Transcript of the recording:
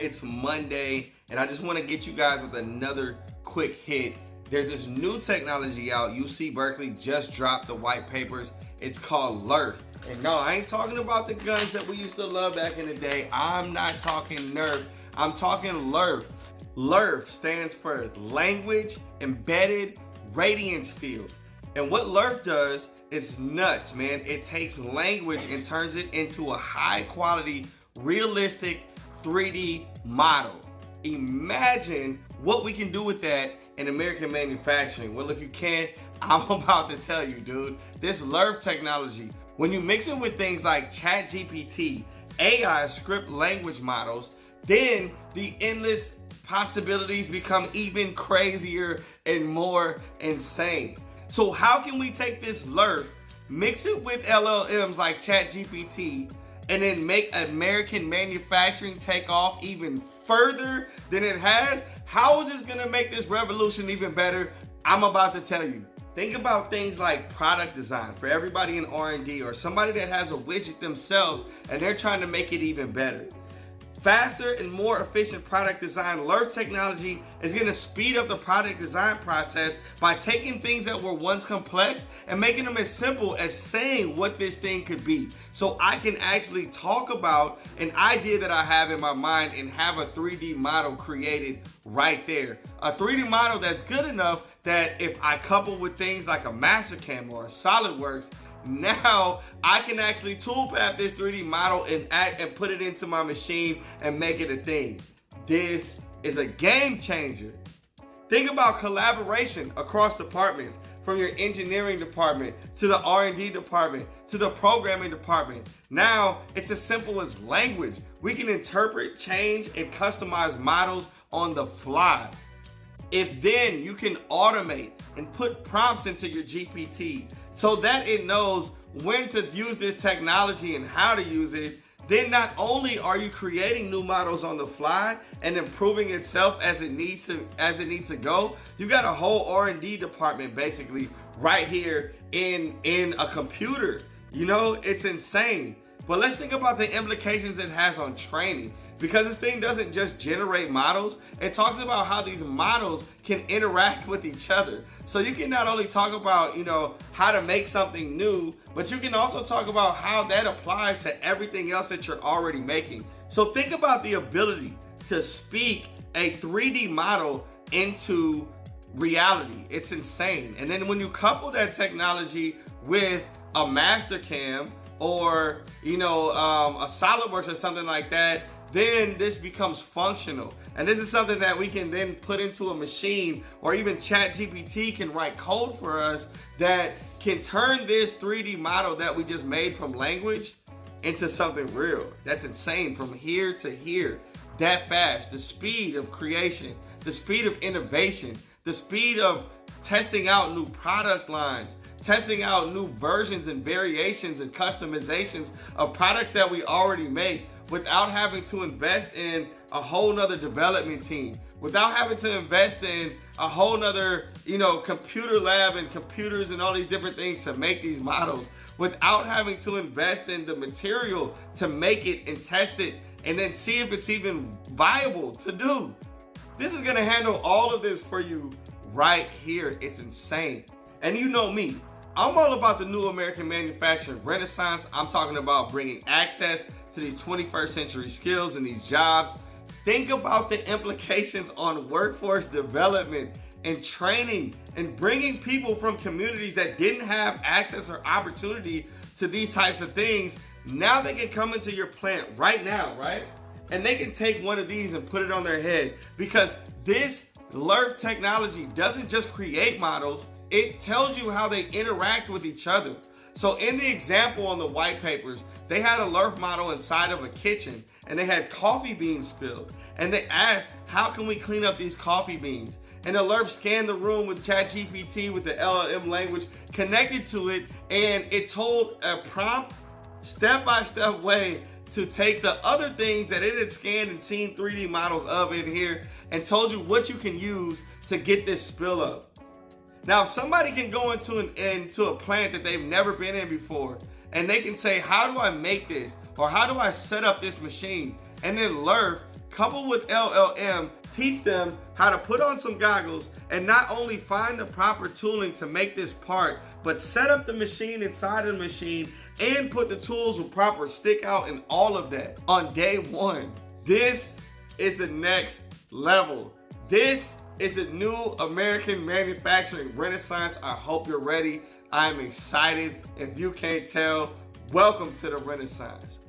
it's Monday, and I just want to get you guys with another quick hit. There's this new technology out. UC Berkeley just dropped the white papers. It's called LERF. And no, I ain't talking about the guns that we used to love back in the day. I'm not talking Nerf. I'm talking LERF. LERF stands for Language Embedded Radiance Fields. And what LERF does is nuts, man. It takes language and turns it into a high quality, realistic 3D model. Imagine what we can do with that in American manufacturing. Well, if you can't, I'm about to tell you, dude. This LERF technology, when you mix it with things like ChatGPT, AI script language models, then the endless possibilities become even crazier and more insane. So how can we take this LERF, mix it with LLMs like ChatGPT, and then make American manufacturing take off even further than it has? How is this gonna make this revolution even better? I'm about to tell you. Think about things like product design for everybody in R&D, or somebody that has a widget themselves and they're trying to make it even better. Faster and more efficient product design. LERF technology is going to speed up the product design process by taking things that were once complex and making them as simple as saying what this thing could be. So I can actually talk about an idea that I have in my mind and have a 3D model created right there. A 3D model that's good enough that if I couple with things like a Mastercam or a SolidWorks, now I can actually toolpath this 3D model and put it into my machine and make it a thing. This is a game changer. Think about collaboration across departments, from your engineering department to the R&D department to the programming department. Now it's as simple as language. We can interpret, change, and customize models on the fly. If then you can automate and put prompts into your GPT so that it knows when to use this technology and how to use it, then not only are you creating new models on the fly and improving itself as it needs to go, you got a whole R&D department basically right here in a computer. You know, it's insane. But let's think about the implications it has on training, because this thing doesn't just generate models, it talks about how these models can interact with each other. So you can not only talk about, you know, how to make something new, but you can also talk about how that applies to everything else that you're already making. So think about the ability to speak a 3D model into reality. It's insane. And then when you couple that technology with a Mastercam or, you know, a SolidWorks or something like that, then this becomes functional. And this is something that we can then put into a machine, or even ChatGPT can write code for us that can turn this 3D model that we just made from language into something real. That's insane. From here to here, that fast. The speed of creation, the speed of innovation, the speed of testing out new product lines, testing out new versions and variations and customizations of products that we already make without having to invest in a whole nother development team, without having to invest in a whole nother, you know, computer lab and computers and all these different things to make these models, without having to invest in the material to make it and test it and then see if it's even viable to do. This is gonna handle all of this for you right here. It's insane. And you know me, I'm all about the new American manufacturing renaissance. I'm talking about bringing access to these 21st century skills and these jobs. Think about the implications on workforce development and training, and bringing people from communities that didn't have access or opportunity to these types of things. Now they can come into your plant right now, right? And they can take one of these and put it on their head, because this LERF technology doesn't just create models, it tells you how they interact with each other. So in the example on the white papers, they had a LERF model inside of a kitchen, and they had coffee beans spilled. And they asked, how can we clean up these coffee beans? And the LERF scanned the room with ChatGPT with the LLM language connected to it, and it told a prompt, step-by-step way to take the other things that it had scanned and seen 3D models of in here, and told you what you can use to get this spill up. Now, if somebody can go into a plant that they've never been in before, and they can say, how do I make this? Or how do I set up this machine? And then LERF, coupled with LLM, teach them how to put on some goggles and not only find the proper tooling to make this part, but set up the machine inside of the machine and put the tools with proper stick out and all of that on day one. This is the next level. This is the new American manufacturing renaissance. I hope you're ready. I'm excited. If you can't tell, welcome to the renaissance.